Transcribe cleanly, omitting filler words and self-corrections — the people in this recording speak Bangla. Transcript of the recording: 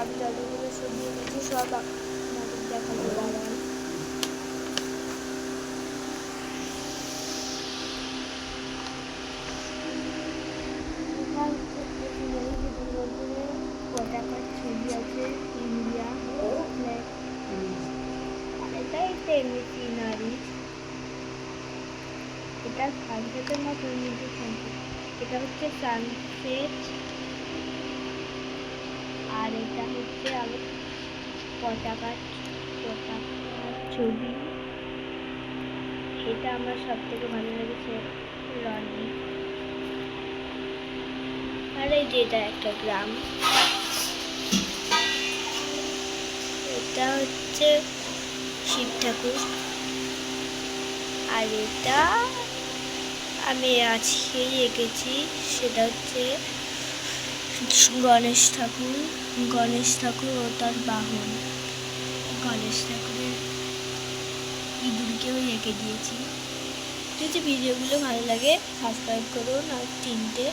আমি যতগুলো ছবি এনেছি সব আপনাদের দেখাতে পারেন। পতাকার ছবি আছে, ইন্ডিয়া ফ্ল্যাগ, আর এটাই তো এমনি সিনারি। এটা সানসেটের মতো, এটা হচ্ছে সানসেট। আর এটা হচ্ছে আমার পতাকার ছবি। এটা আমার সব থেকে ভালো লেগেছে রনি। আর এই যে এটা একটা গ্রাম, এটা হচ্ছে শিব ঠাকুর। আর এটা আমি আজকেই এঁকেছি, সেটা হচ্ছে গণেশ ঠাকুর ও তার বাহন। গণেশ ঠাকুরের ইঁদুরকেও এঁকে দিয়েছি। যদি ভিডিওগুলো ভালো লাগে সাবস্ক্রাইব করুন আর 3টে